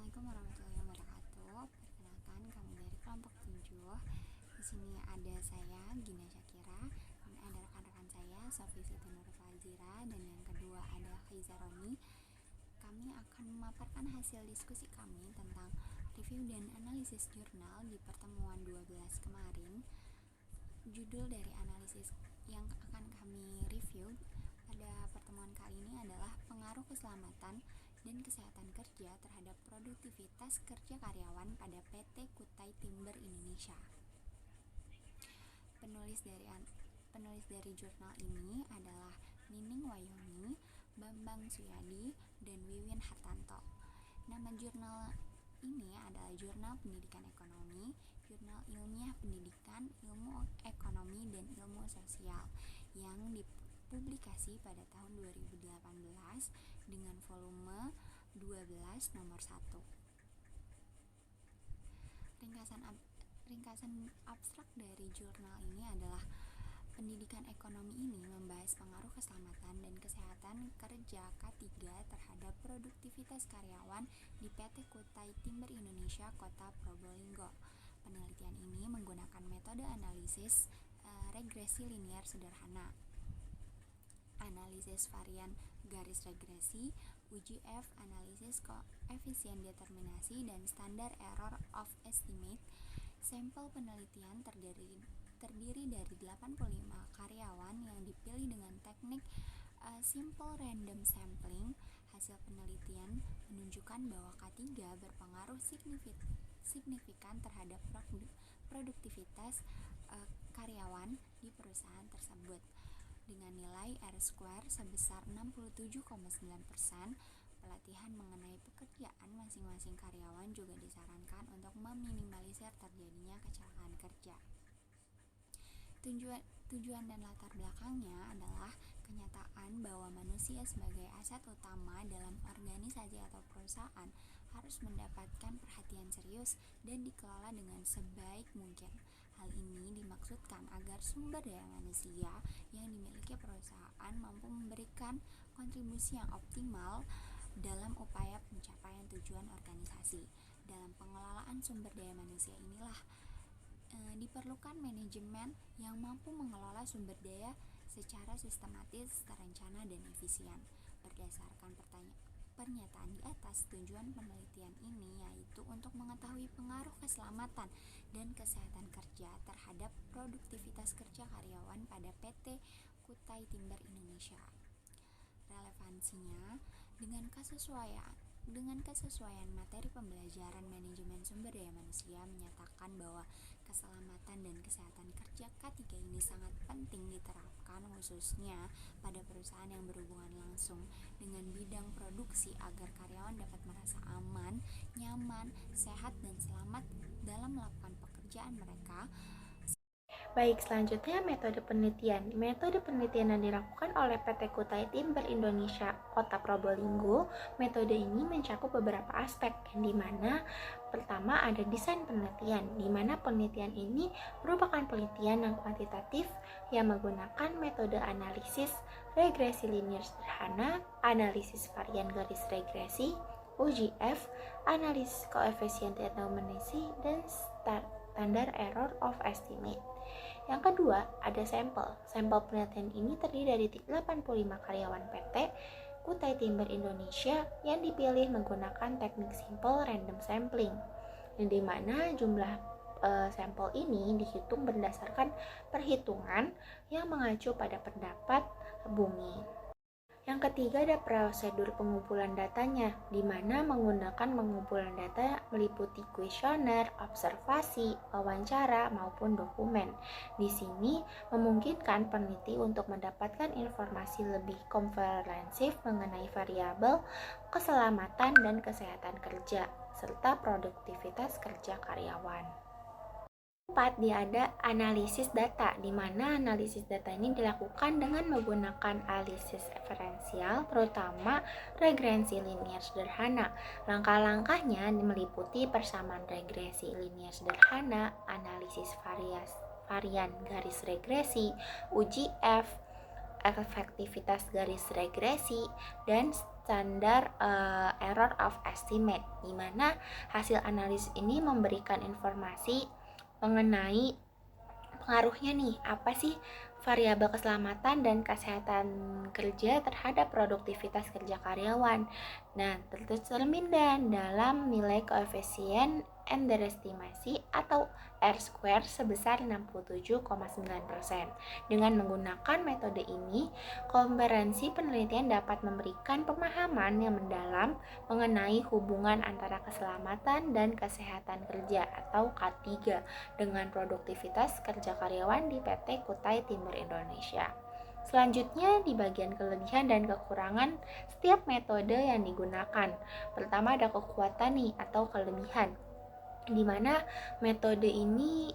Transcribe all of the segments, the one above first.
Assalamualaikum warahmatullahi wabarakatuh. Perkenalkan, kami dari kelompok 7. Di sini ada saya, Gina Syakira. Kemudian ada rekan-rekan saya, Sofi Siti Nur Fazira, dan yang kedua ada Khaiza Roni. Kami akan memaparkan hasil diskusi kami tentang review dan analisis jurnal di pertemuan 12 kemarin. Judul dari analisis yang akan kami review pada pertemuan kali ini adalah pengaruh keselamatan dan kesehatan kerja terhadap produktivitas kerja karyawan pada PT Kutai Timber Indonesia. Penulis dari jurnal ini adalah Nining Wahyuni, Bambang Suyadi, dan Wiwin Hartanto. Nama jurnal ini adalah Jurnal Pendidikan Ekonomi, Jurnal Ilmiah Pendidikan, Ilmu Ekonomi, dan Ilmu Sosial yang dipublikasi pada tahun 2018 dengan volume 12 nomor 1. Ringkasan abstrak dari jurnal ini adalah pendidikan ekonomi ini membahas pengaruh keselamatan dan kesehatan kerja K3 terhadap produktivitas karyawan di PT Kutai Timber Indonesia Kota Probolinggo. Penelitian ini menggunakan metode analisis regresi linier sederhana, analisis varian garis regresi, UGF, analisis koefisien determinasi, dan standar error of estimate. Sampel penelitian terdiri dari 85 karyawan yang dipilih dengan teknik simple random sampling. Hasil penelitian menunjukkan bahwa K3 berpengaruh signifikan terhadap produktivitas karyawan di perusahaan tersebut. Dengan nilai R-square sebesar 67,9%, pelatihan mengenai pekerjaan masing-masing karyawan juga disarankan untuk meminimalisir terjadinya kecelakaan kerja. Tujuan dan latar belakangnya adalah kenyataan bahwa manusia sebagai aset utama dalam organisasi atau perusahaan harus mendapatkan perhatian serius dan dikelola dengan sebaik mungkin. Hal ini dimaksudkan agar sumber daya manusia yang dimiliki perusahaan mampu memberikan kontribusi yang optimal dalam upaya pencapaian tujuan organisasi. Dalam pengelolaan sumber daya manusia inilah diperlukan manajemen yang mampu mengelola sumber daya secara sistematis, terencana, dan efisien. Berdasarkan pernyataan di atas, tujuan penelitian ini yaitu untuk mengetahui pengaruh keselamatan dan kesehatan kerja terhadap produktivitas kerja karyawan pada PT Kutai Timber Indonesia. Relevansinya, dengan kesesuaian materi pembelajaran manajemen sumber daya manusia menyatakan bahwa keselamatan dan kesehatan kerja K3 ini sangat penting diterapkan khususnya pada perusahaan yang berhubungan langsung dengan bidang produksi agar karyawan dapat merasa aman, nyaman, sehat, dan selamat dalam melakukan pekerjaan mereka. Baik, selanjutnya metode penelitian. Metode penelitian yang dilakukan oleh PT Kutai Timber Indonesia Kota Probolinggo. Metode ini mencakup beberapa aspek, di mana pertama ada desain penelitian, di mana penelitian ini merupakan penelitian yang kuantitatif yang menggunakan metode analisis regresi linier sederhana, analisis varian garis regresi, UGF, analisis koefisien determinasi, dan standar error of estimate. Yang kedua, ada sampel. Sampel penelitian ini terdiri dari 85 karyawan PT Kutai Timber Indonesia yang dipilih menggunakan teknik simple random sampling, di mana jumlah sampel ini dihitung berdasarkan perhitungan yang mengacu pada pendapat bumi. Yang ketiga ada prosedur pengumpulan datanya, di mana menggunakan pengumpulan data meliputi kuesioner, observasi, wawancara, maupun dokumen. Di sini memungkinkan peneliti untuk mendapatkan informasi lebih komprehensif mengenai variabel keselamatan dan kesehatan kerja, serta produktivitas kerja karyawan. 4. Ada analisis data, di mana analisis data ini dilakukan dengan menggunakan analisis referensial, terutama regresi linier sederhana. Langkah-langkahnya meliputi persamaan regresi linier sederhana, analisis varian garis regresi, UGF, efektivitas garis regresi, dan standar error of estimate, di mana hasil analisis ini memberikan informasi mengenai pengaruhnya nih, apa sih variabel keselamatan dan kesehatan kerja terhadap produktivitas kerja karyawan. Nah, tercermin dan dalam nilai koefisien underestimasi atau R-square sebesar 67,9%. Dengan menggunakan metode ini, kompetensi penelitian dapat memberikan pemahaman yang mendalam mengenai hubungan antara keselamatan dan kesehatan kerja atau K3 dengan produktivitas kerja karyawan di PT Kutai Timur Indonesia. Selanjutnya di bagian kelebihan dan kekurangan setiap metode yang digunakan. Pertama ada kekuatan nih atau kelebihan, di mana metode ini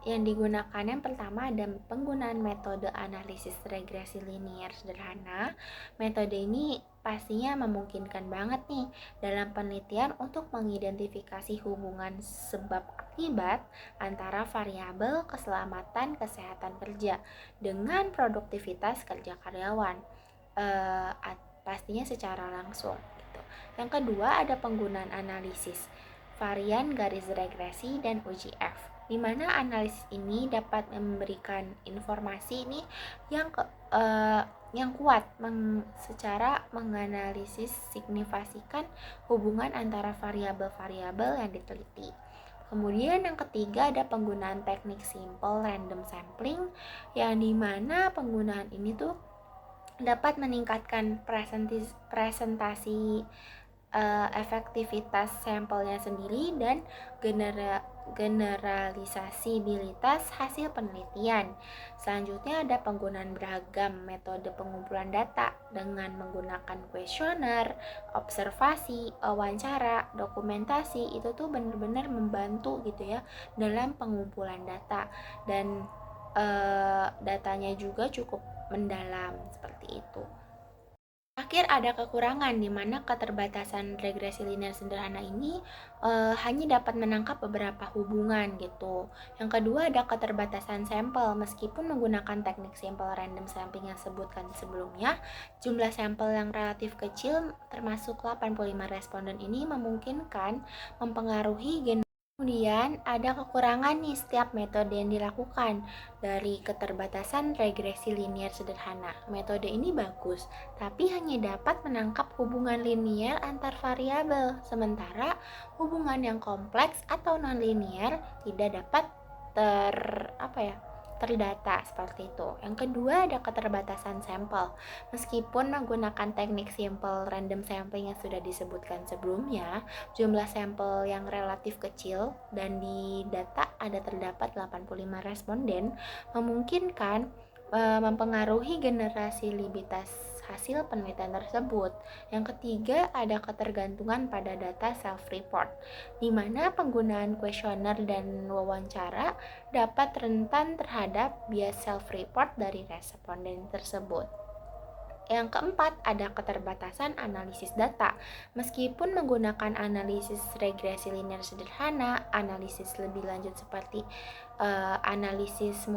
yang digunakan yang pertama ada penggunaan metode analisis regresi linear sederhana. Metode ini pastinya memungkinkan banget nih dalam penelitian untuk mengidentifikasi hubungan sebab akibat antara variabel keselamatan kesehatan kerja dengan produktivitas kerja karyawan, pastinya secara langsung gitu. Yang kedua ada penggunaan analisis varian garis regresi dan uji F, di mana analisis ini dapat memberikan informasi ini yang kuat secara menganalisis signifikan hubungan antara variabel-variabel yang diteliti. Kemudian yang ketiga ada penggunaan teknik simple random sampling, yang dimana penggunaan ini tuh dapat meningkatkan presentasi efektivitas sampelnya sendiri dan generalisasibilitas hasil penelitian. Selanjutnya ada penggunaan beragam metode pengumpulan data dengan menggunakan kuesioner, observasi, wawancara, dokumentasi. Itu tuh benar-benar membantu gitu ya dalam pengumpulan data, dan datanya juga cukup mendalam seperti itu. Akhir ada kekurangan, di mana keterbatasan regresi linear sederhana ini hanya dapat menangkap beberapa hubungan gitu. Yang kedua ada keterbatasan sampel. Meskipun menggunakan teknik simple random sampling yang sebutkan sebelumnya, jumlah sampel yang relatif kecil termasuk 85 responden ini memungkinkan mempengaruhi Kemudian ada kekurangan nih setiap metode yang dilakukan. Dari keterbatasan regresi linear sederhana, metode ini bagus, tapi hanya dapat menangkap hubungan linear antar variabel, sementara hubungan yang kompleks atau non-linear tidak dapat terdata seperti itu. Yang kedua ada keterbatasan sampel. Meskipun menggunakan teknik simple random sampling yang sudah disebutkan sebelumnya, jumlah sampel yang relatif kecil dan di data ada terdapat 85 responden memungkinkan mempengaruhi generalitas hasil penelitian tersebut. Yang ketiga ada ketergantungan pada data self-report, di mana penggunaan kuesioner dan wawancara dapat rentan terhadap bias self-report dari responden tersebut. Yang keempat ada keterbatasan analisis data. Meskipun menggunakan analisis regresi linear sederhana, analisis lebih lanjut seperti analisis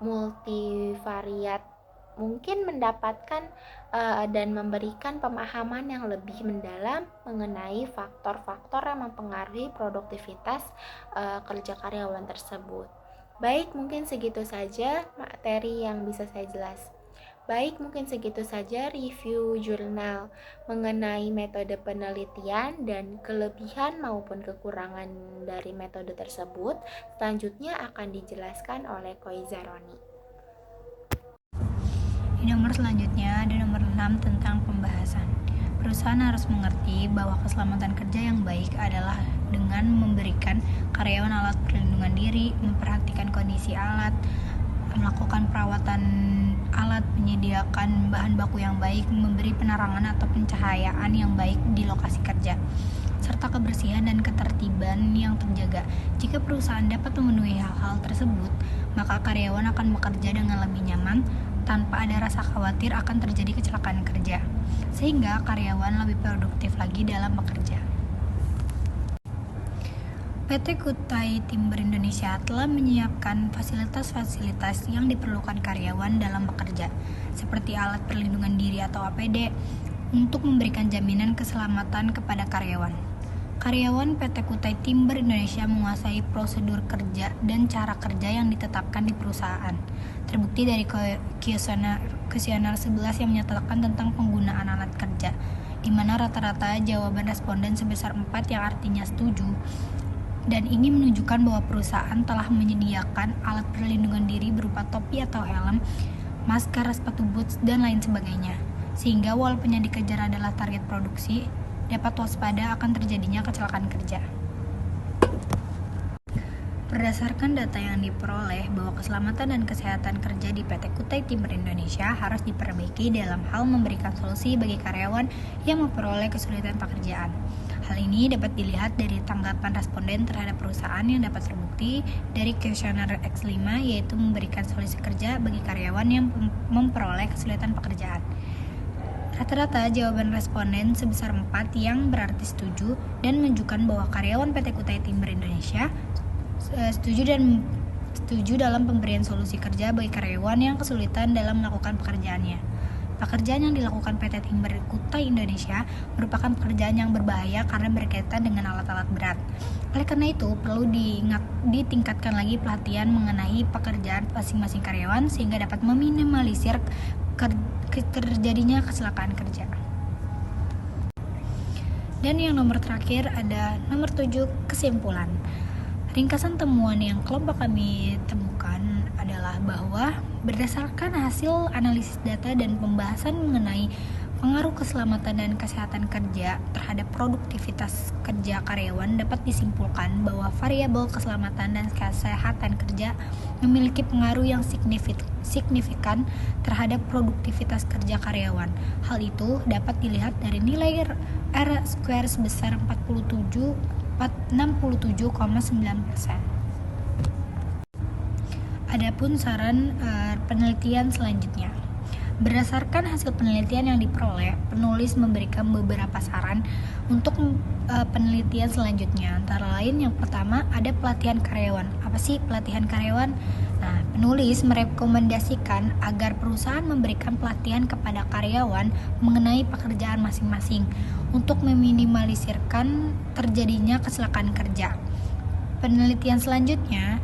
multivariat mungkin mendapatkan dan memberikan pemahaman yang lebih mendalam mengenai faktor-faktor yang mempengaruhi produktivitas kerja karyawan tersebut. Baik, mungkin segitu saja materi yang bisa saya jelaskan. Baik, mungkin segitu saja review jurnal mengenai metode penelitian dan kelebihan maupun kekurangan dari metode tersebut. Selanjutnya akan dijelaskan oleh Koizaroni. Di nomor selanjutnya ada nomor 6 tentang pembahasan. Perusahaan harus mengerti bahwa keselamatan kerja yang baik adalah dengan memberikan karyawan alat perlindungan diri, memperhatikan kondisi alat, melakukan perawatan alat, menyediakan bahan baku yang baik, memberi penerangan atau pencahayaan yang baik di lokasi kerja, serta kebersihan dan ketertiban yang terjaga. Jika perusahaan dapat memenuhi hal-hal tersebut, maka karyawan akan bekerja dengan lebih nyaman tanpa ada rasa khawatir akan terjadi kecelakaan kerja, sehingga karyawan lebih produktif lagi dalam bekerja. PT Kutai Timber Indonesia telah menyiapkan fasilitas-fasilitas yang diperlukan karyawan dalam bekerja, seperti alat perlindungan diri atau APD, untuk memberikan jaminan keselamatan kepada karyawan. Karyawan PT Kutai Timber Indonesia menguasai prosedur kerja dan cara kerja yang ditetapkan di perusahaan. Terbukti dari kuesioner 11 yang menyatakan tentang penggunaan alat kerja, di mana rata-rata jawaban responden sebesar 4 yang artinya setuju, dan ini menunjukkan bahwa perusahaan telah menyediakan alat perlindungan diri berupa topi atau helm, masker, sepatu boots, dan lain sebagainya. Sehingga walaupun yang dikejar adalah target produksi, dapat waspada akan terjadinya kecelakaan kerja. Berdasarkan data yang diperoleh bahwa keselamatan dan kesehatan kerja di PT Kutai Timber Indonesia harus diperbaiki dalam hal memberikan solusi bagi karyawan yang memperoleh kesulitan pekerjaan. Hal ini dapat dilihat dari tanggapan responden terhadap perusahaan yang dapat terbukti dari kuesioner X5, yaitu memberikan solusi kerja bagi karyawan yang memperoleh kesulitan pekerjaan. Rata-rata jawaban responden sebesar 4 yang berarti setuju dan menunjukkan bahwa karyawan PT Kutai Timber Indonesia setuju dalam pemberian solusi kerja bagi karyawan yang kesulitan dalam melakukan pekerjaannya. Pekerjaan yang dilakukan PT Timber Kutai Indonesia merupakan pekerjaan yang berbahaya karena berkaitan dengan alat-alat berat. Oleh karena itu, perlu ditingkatkan lagi pelatihan mengenai pekerjaan masing-masing karyawan sehingga dapat meminimalisir terjadinya kecelakaan kerja. Dan yang nomor terakhir ada nomor 7, kesimpulan. Ringkasan temuan yang kelompok kami temukan adalah bahwa berdasarkan hasil analisis data dan pembahasan mengenai pengaruh keselamatan dan kesehatan kerja terhadap produktivitas kerja karyawan, dapat disimpulkan bahwa variabel keselamatan dan kesehatan kerja memiliki pengaruh yang signifikan terhadap produktivitas kerja karyawan. Hal itu dapat dilihat dari nilai R-square sebesar 67,9%. Adapun saran penelitian selanjutnya. Berdasarkan hasil penelitian yang diperoleh, penulis memberikan beberapa saran untuk penelitian selanjutnya. Antara lain, yang pertama ada pelatihan karyawan. Apa sih pelatihan karyawan? Nah, penulis merekomendasikan agar perusahaan memberikan pelatihan kepada karyawan mengenai pekerjaan masing-masing untuk meminimalisirkan terjadinya kecelakaan kerja. Penelitian selanjutnya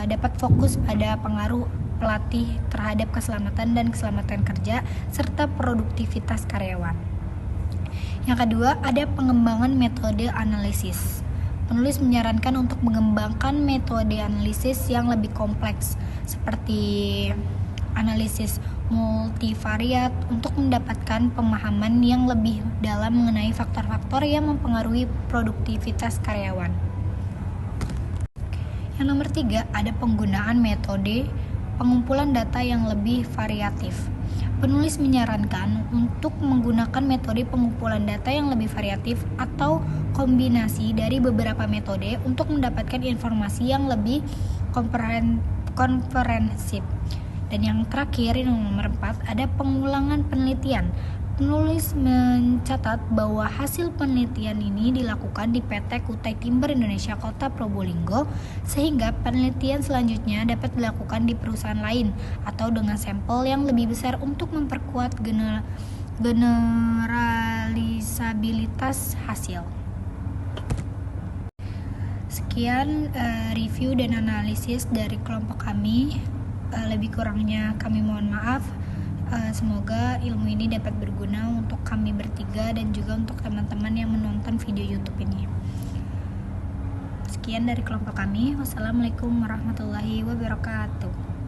dapat fokus pada pengaruh pelatih terhadap keselamatan dan keselamatan kerja serta produktivitas karyawan. Yang kedua, ada pengembangan metode analisis. Penulis menyarankan untuk mengembangkan metode analisis yang lebih kompleks seperti analisis multivariat untuk mendapatkan pemahaman yang lebih dalam mengenai faktor-faktor yang mempengaruhi produktivitas karyawan. Yang nomor 3, ada penggunaan metode pengumpulan data yang lebih variatif. Penulis menyarankan untuk menggunakan metode pengumpulan data yang lebih variatif atau kombinasi dari beberapa metode untuk mendapatkan informasi yang lebih komprehensif. Dan yang terakhir, yang nomor 4, ada pengulangan penelitian. Penulis mencatat bahwa hasil penelitian ini dilakukan di PT Kutai Timber Indonesia Kota Probolinggo, sehingga penelitian selanjutnya dapat dilakukan di perusahaan lain atau dengan sampel yang lebih besar untuk memperkuat generalisabilitas hasil. Sekian review dan analisis dari kelompok kami. Lebih kurangnya kami mohon maaf. Semoga ilmu ini dapat berguna untuk kami bertiga dan juga untuk teman-teman yang menonton video YouTube ini. Sekian dari kelompok kami. Wassalamualaikum warahmatullahi wabarakatuh.